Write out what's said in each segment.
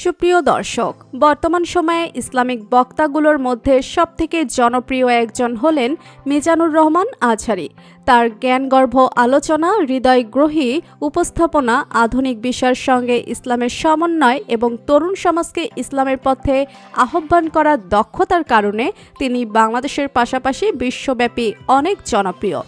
সুপ্রিয় দর্শক, বর্তমান সময়ে ইসলামিক বক্তাগুলোর মধ্যে সবথেকে জনপ্রিয় একজন হলেন মিজানুর রহমান আজহারী। তার জ্ঞানগর্ভ আলোচনা, হৃদয়গ্রহী উপস্থাপনা, আধুনিক বিষয়ের সঙ্গে ইসলামের সমন্বয় এবং তরুণ সমাজকে ইসলামের পথে আহ্বান করার দক্ষতার কারণে তিনি বাংলাদেশের পাশাপাশি বিশ্বব্যাপী অনেক জনপ্রিয়।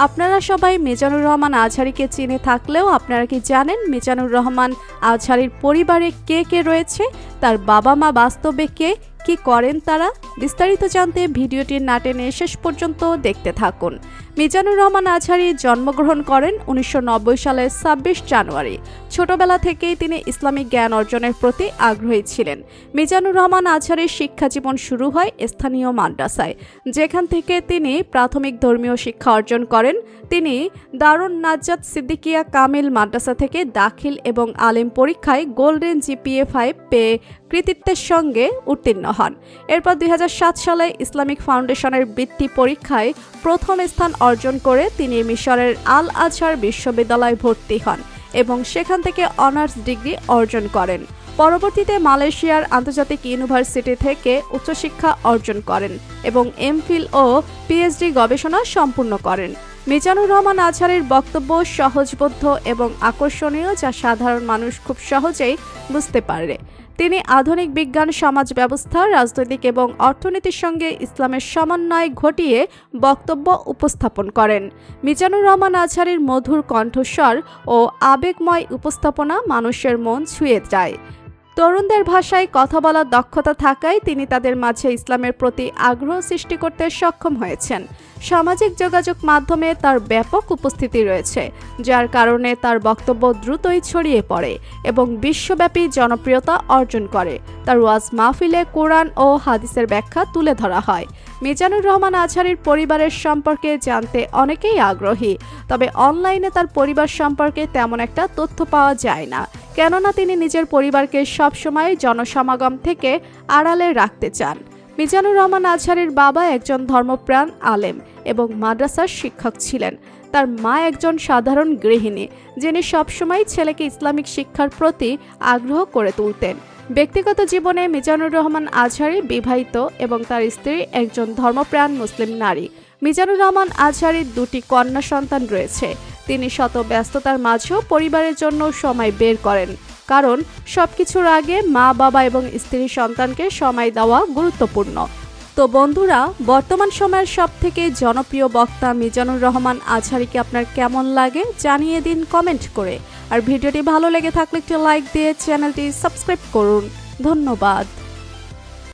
আপনারা সবাই মিজানুর রহমান আজহারীকে চিনে থাকলেও আপনারা কি জানেন মিজানুর রহমান আজহারীর পরিবারে কে কে রয়েছে, তার বাবা মা বাস্তবে কে, কি করেন তারা? বিস্তারিত জানতে ভিডিওটি না টেনে শেষ পর্যন্ত দেখতে থাকুন। মিজানুর রহমান আজহারী জন্মগ্রহণ করেন 1990 সালের 26 জানুয়ারি। ছোটবেলা থেকেই তিনি ইসলামিক জ্ঞান অর্জনের প্রতি আগ্রহী ছিলেন। মিজানুর রহমান আজহারীর শিক্ষা জীবন শুরু হয় স্থানীয় মাদ্রাসায়, যেখান থেকে তিনি প্রাথমিক ধর্মীয় শিক্ষা অর্জন করেন। তিনি দারুন নাজাত সিদ্দিকিয়া কামিল মাদ্রাসা থেকে দাখিল এবং আলিম পরীক্ষায় গোল্ডেন জিপিএ 5 পেয়ে কৃতিত্বের সঙ্গে উত্তীর্ণ হন। এরপর 2007 সালে ইসলামিক ফাউন্ডেশনের বৃত্তি পরীক্ষায় প্রথম স্থান অর্জন করে তিনি মিশরের আল আজহার বিশ্ববিদ্যালয়ে ভর্তি হন এবং সেখান থেকে অনার্স ডিগ্রি অর্জন করেন। পরবর্তীতে মালয়েশিয়ার আন্তর্জাতিক ইউনিভার্সিটি থেকে উচ্চশিক্ষা অর্জন করেন এবং এমফিল ও পিএইচডি গবেষণা সম্পূর্ণ করেন। মিজানুর রহমান আজহারীর বক্তব্য সহজবোধ্য এবং আকর্ষণীয়, যা সাধারণ মানুষ খুব সহজেই বুঝতে পারে। তিনি আধুনিক বিজ্ঞান, সমাজ ব্যবস্থা, রাজনৈতিক এবং অর্থনীতির সঙ্গে ইসলামের সমন্বয় ঘটিয়ে বক্তব্য উপস্থাপন করেন। মিজানুর রহমান আজহারীর মধুর কণ্ঠস্বর ও আবেগময় উপস্থাপনা মানুষের মন ছুঁয়ে যায়। তরুণদের ভাষায় কথা বলার দক্ষতা থাকায় তিনি তাদের মাঝে ইসলামের প্রতি আগ্রহ সৃষ্টি করতে সক্ষম হয়েছেন। সামাজিক যোগাযোগ মাধ্যমে তার ব্যাপক উপস্থিতি রয়েছে, যার কারণে তার বক্তব্য দ্রুতই ছড়িয়ে পড়ে এবং বিশ্বব্যাপী জনপ্রিয়তা অর্জন করে। তার ওয়াজ মাহফিলে কোরআন ও হাদিসের ব্যাখ্যা তুলে ধরা হয়। মিজানুর রহমান আজহারীর পরিবারের সম্পর্কে জানতে অনেকেই আগ্রহী, তবে অনলাইনে তার পরিবার সম্পর্কে তেমন একটা তথ্য পাওয়া যায় না, কেননা তিনি নিজের পরিবারকে সবসময় জনসমাগম থেকে আড়ালে রাখতে চান। মিজানুর রহমান আজহারীর বাবা একজন ধর্মপ্রাণ আলেম এবং মাদ্রাসার শিক্ষক ছিলেন। তার মা একজন সাধারণ গৃহিণী, যিনি সবসময় ছেলেকে ইসলামিক শিক্ষার প্রতি আগ্রহ করে তুলতেন। ব্যক্তিগত জীবনে মিজানুর রহমান আজহারী বিবাহিত এবং তার স্ত্রী একজন ধর্মপ্রাণ মুসলিম নারী। মিজানুর রহমান আজহারীর 2টি কন্যা সন্তান রয়েছে। তিনি শত ব্যস্ততার মাঝেও পরিবারের জন্য সময় বের করেন, কারণ সবকিছুর আগে মা, বাবা এবং স্ত্রী সন্তানকে সময় দেওয়া গুরুত্বপূর্ণ। তো বন্ধুরা, বর্তমান সময়ের সবথেকে জনপ্রিয় বক্তা মিজানুর রহমান আজহারীকে আপনার কেমন লাগে জানিয়ে দিন কমেন্ট করে। আর ভিডিওটি ভালো লেগে থাকলে একটি লাইক দিয়ে চ্যানেলটি সাবস্ক্রাইব করুন। ধন্যবাদ।